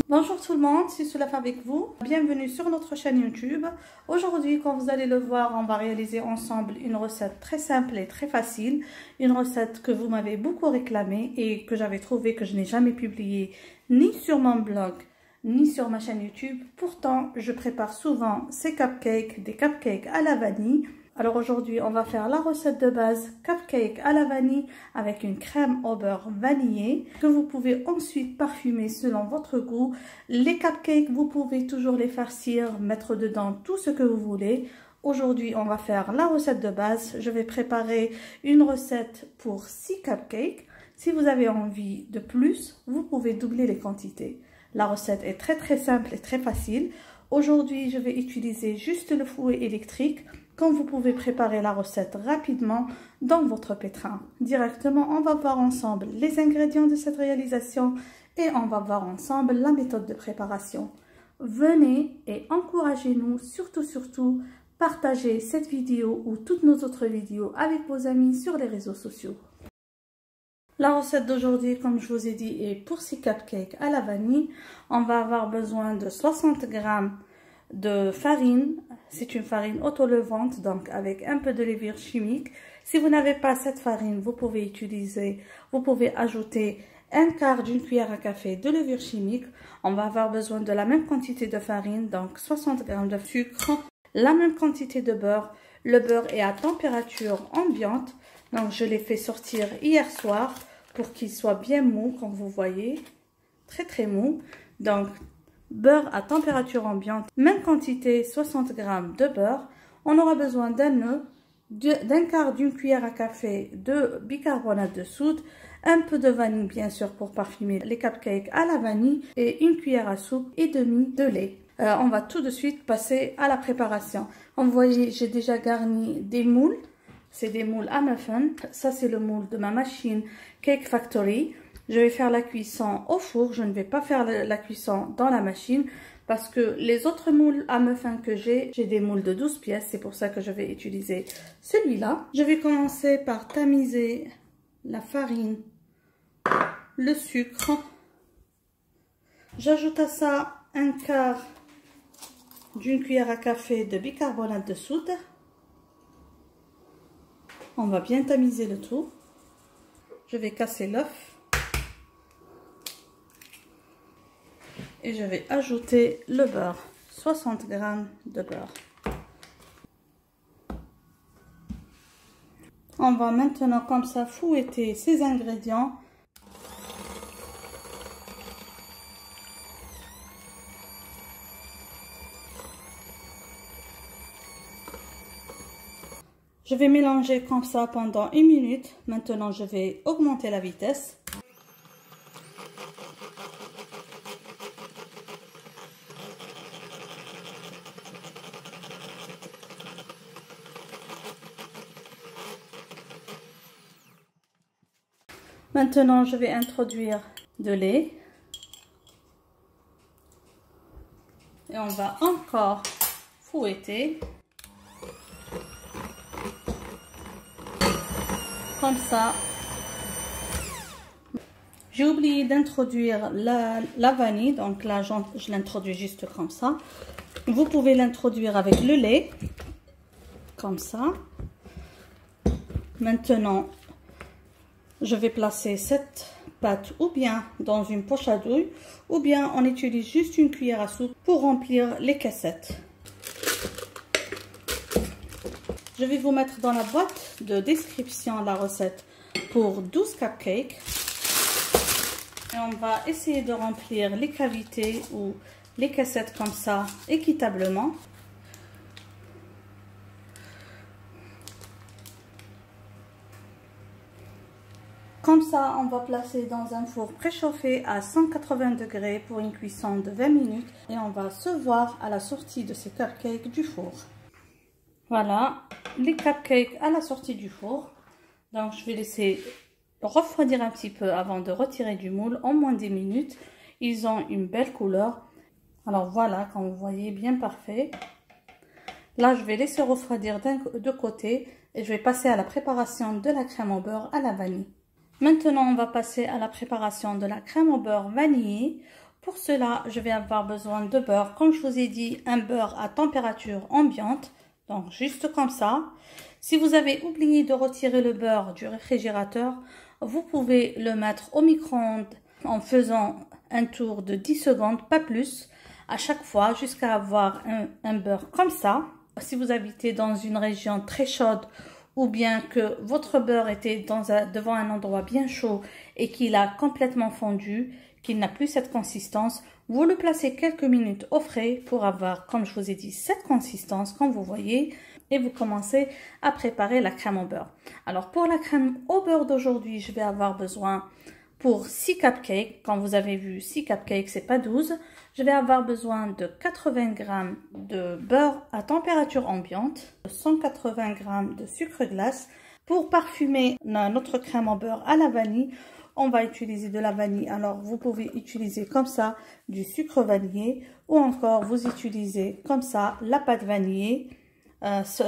Bonjour tout le monde, c'est Soulaf avec vous. Bienvenue sur notre chaîne YouTube. Aujourd'hui, comme vous allez le voir, on va réaliser ensemble une recette très simple et très facile. Une recette que vous m'avez beaucoup réclamée et que j'avais trouvé que je n'ai jamais publiée ni sur mon blog ni sur ma chaîne YouTube. Pourtant, je prépare souvent ces cupcakes, des cupcakes à la vanille. Alors aujourd'hui, on va faire la recette de base cupcake à la vanille avec une crème au beurre vanillé que vous pouvez ensuite parfumer selon votre goût. Les cupcakes, vous pouvez toujours les farcir, mettre dedans tout ce que vous voulez. Aujourd'hui, on va faire la recette de base. Je vais préparer une recette pour 6 cupcakes. Si vous avez envie de plus, vous pouvez doubler les quantités. La recette est très simple et très facile. Aujourd'hui, je vais utiliser juste le fouet électrique. Comme vous pouvez préparer la recette rapidement dans votre pétrin. Directement, on va voir ensemble les ingrédients de cette réalisation et on va voir ensemble la méthode de préparation. Venez et encouragez-nous, surtout, partagez cette vidéo ou toutes nos autres vidéos avec vos amis sur les réseaux sociaux. La recette d'aujourd'hui, comme je vous ai dit, est pour 6 cupcakes à la vanille. On va avoir besoin de 60 g de farine. C'est une farine auto-levante, donc avec un peu de levure chimique. Si vous n'avez pas cette farine, vous pouvez ajouter un quart d'une cuillère à café de levure chimique. On va avoir besoin de la même quantité de farine, donc 60 g de sucre, la même quantité de beurre. Le beurre est à température ambiante, donc je l'ai fait sortir hier soir pour qu'il soit bien mou, comme vous voyez, très mou. Donc beurre à température ambiante, même quantité, 60 g de beurre. On aura besoin d'un œuf, d'un quart d'une cuillère à café de bicarbonate de soude, un peu de vanille bien sûr pour parfumer les cupcakes à la vanille et une cuillère à soupe et demie de lait. On va tout de suite passer à la préparation. Comme vous voyez, j'ai déjà garni des moules. C'est des moules à muffins. Ça, c'est le moule de ma machine Cake Factory. Je vais faire la cuisson au four. Je ne vais pas faire la cuisson dans la machine parce que les autres moules à muffins que j'ai des moules de 12 pièces. C'est pour ça que je vais utiliser celui-là. Je vais commencer par tamiser la farine, le sucre. J'ajoute à ça un quart d'une cuillère à café de bicarbonate de soude. On va bien tamiser le tout. Je vais casser l'œuf. Et je vais ajouter le beurre. 60 g de beurre. On va maintenant comme ça fouetter ces ingrédients. Je vais mélanger comme ça pendant 1 minute. Maintenant, je vais augmenter la vitesse. Maintenant, je vais introduire de lait. Et on va encore fouetter. Comme ça. J'ai oublié d'introduire la vanille, donc là je l'introduis juste comme ça. Vous pouvez l'introduire avec le lait, comme ça. Maintenant, je vais placer cette pâte ou bien dans une poche à douille, ou bien on utilise juste une cuillère à soupe pour remplir les caissettes. Je vais vous mettre dans la boîte de description la recette pour 12 cupcakes. Et on va essayer de remplir les cavités ou les caissettes comme ça équitablement. Comme ça, on va placer dans un four préchauffé à 180 degrés pour une cuisson de 20 minutes. Et on va se voir à la sortie de ces cupcakes du four. Voilà, les cupcakes à la sortie du four. Donc, je vais laisser refroidir un petit peu avant de retirer du moule, en moins de 10 minutes. Ils ont une belle couleur. Alors voilà, comme vous voyez, bien parfait. Là, je vais laisser refroidir de côté et je vais passer à la préparation de la crème au beurre à la vanille. Maintenant, on va passer à la préparation de la crème au beurre vanillé. Pour cela, je vais avoir besoin de beurre. Comme je vous ai dit, un beurre à température ambiante. Donc, juste comme ça. Si vous avez oublié de retirer le beurre du réfrigérateur, vous pouvez le mettre au micro-ondes en faisant un tour de 10 secondes, pas plus, à chaque fois, jusqu'à avoir un beurre comme ça. Si vous habitez dans une région très chaude ou bien que votre beurre était devant un endroit bien chaud et qu'il a complètement fondu, qu'il n'a plus cette consistance, vous le placez quelques minutes au frais pour avoir, comme je vous ai dit, cette consistance, comme vous voyez, et vous commencez à préparer la crème au beurre. Alors, pour la crème au beurre d'aujourd'hui, je vais avoir besoin pour 6 cupcakes. Comme vous avez vu, 6 cupcakes, c'est pas 12. Je vais avoir besoin de 80 g de beurre à température ambiante, 180 g de sucre glace. Pour parfumer notre crème au beurre à la vanille, on va utiliser de la vanille. Alors, vous pouvez utiliser comme ça du sucre vanillé ou encore vous utilisez comme ça la pâte vanillée,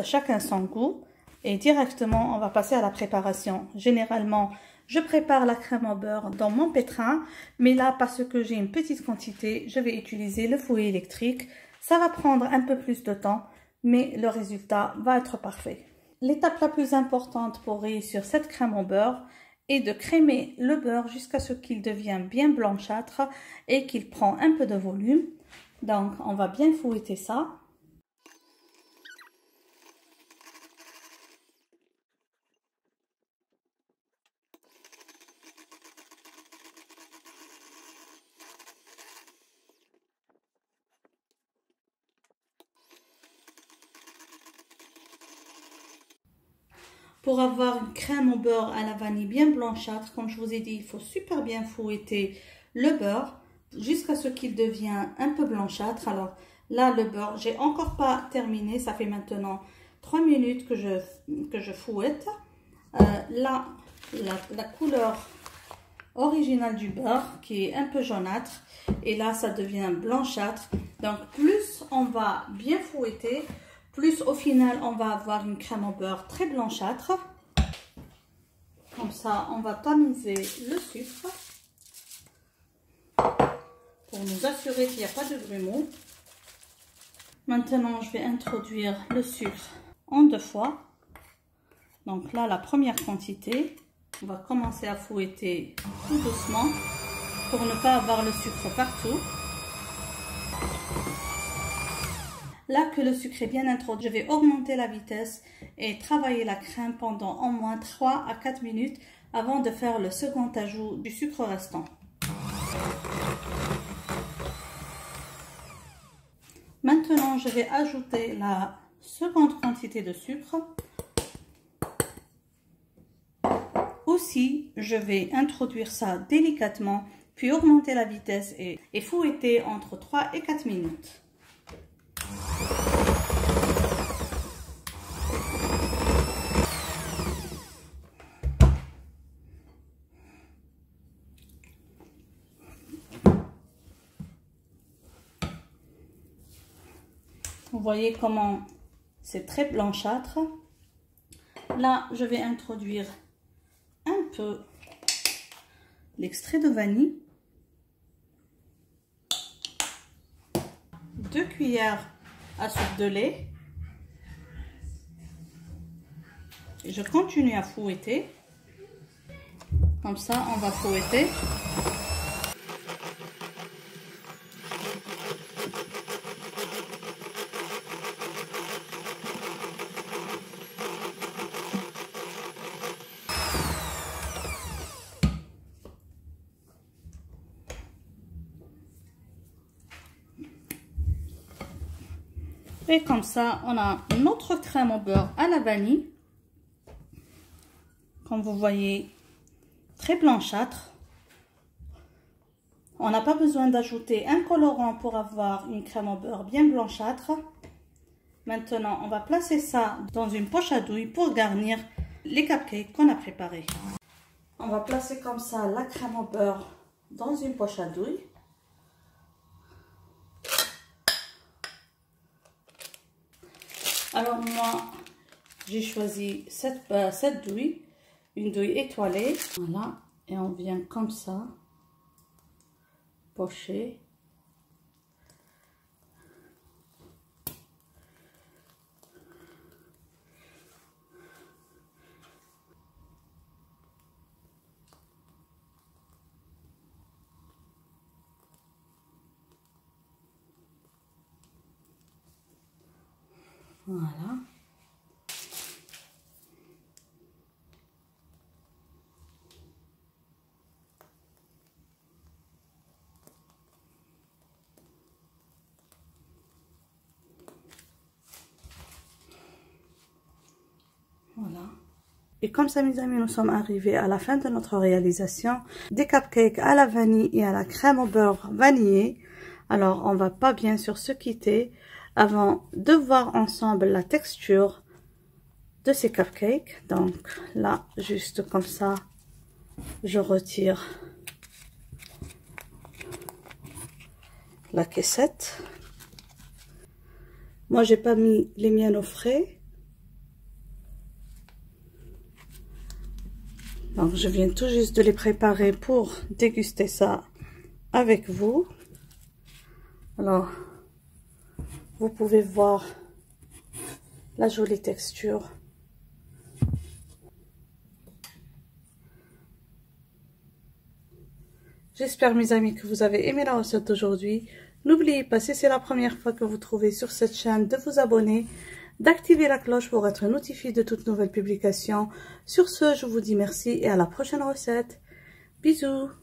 chacun son goût. Et directement, on va passer à la préparation. Généralement, je prépare la crème au beurre dans mon pétrin, mais là, parce que j'ai une petite quantité, je vais utiliser le fouet électrique. Ça va prendre un peu plus de temps, mais le résultat va être parfait. L'étape la plus importante pour réussir cette crème au beurre est de crémer le beurre jusqu'à ce qu'il devienne bien blanchâtre et qu'il prend un peu de volume. Donc, on va bien fouetter ça. Pour avoir une crème au beurre à la vanille bien blanchâtre, comme je vous ai dit, il faut super bien fouetter le beurre jusqu'à ce qu'il devienne un peu blanchâtre. Alors là, le beurre, j'ai encore pas terminé. Ça fait maintenant 3 minutes que je fouette. Là, la couleur originale du beurre qui est un peu jaunâtre. Et là, ça devient blanchâtre. Donc, plus on va bien fouetter, plus au final on va avoir une crème au beurre très blanchâtre. Comme ça, on va tamiser le sucre pour nous assurer qu'il n'y a pas de grumeaux. Maintenant, je vais introduire le sucre en 2 fois. Donc là, la première quantité, on va commencer à fouetter tout doucement pour ne pas avoir le sucre partout. Là que le sucre est bien introduit, je vais augmenter la vitesse et travailler la crème pendant au moins 3 à 4 minutes avant de faire le second ajout du sucre restant. Maintenant, je vais ajouter la seconde quantité de sucre. Aussi, je vais introduire ça délicatement, puis augmenter la vitesse et fouetter entre 3 et 4 minutes. Vous voyez comment c'est très blanchâtre. Là, je vais introduire un peu l'extrait de vanille, 2 cuillères à soupe de lait. Et je continue à fouetter. Comme ça, on va fouetter. Et comme ça, on a notre crème au beurre à la vanille. Comme vous voyez, très blanchâtre. On n'a pas besoin d'ajouter un colorant pour avoir une crème au beurre bien blanchâtre. Maintenant, on va placer ça dans une poche à douille pour garnir les cupcakes qu'on a préparés. On va placer comme ça la crème au beurre dans une poche à douille. Alors moi, j'ai choisi cette douille une douille étoilée. Voilà, et on vient comme ça pocher. Voilà. Voilà. Et comme ça, mes amis, nous sommes arrivés à la fin de notre réalisation des cupcakes à la vanille et à la crème au beurre vanillé. Alors, on va pas bien sûr se quitter avant de voir ensemble la texture de ces cupcakes. Donc là, juste comme ça, je retire la caissette. Moi, j'ai pas mis les miennes au frais. Donc, je viens tout juste de les préparer pour déguster ça avec vous. Alors, vous pouvez voir la jolie texture. J'espère, mes amis, que vous avez aimé la recette d'aujourd'hui. N'oubliez pas, si c'est la première fois que vous trouvez sur cette chaîne, de vous abonner, d'activer la cloche pour être notifié de toutes nouvelles publications. Sur ce, je vous dis merci et à la prochaine recette. Bisous!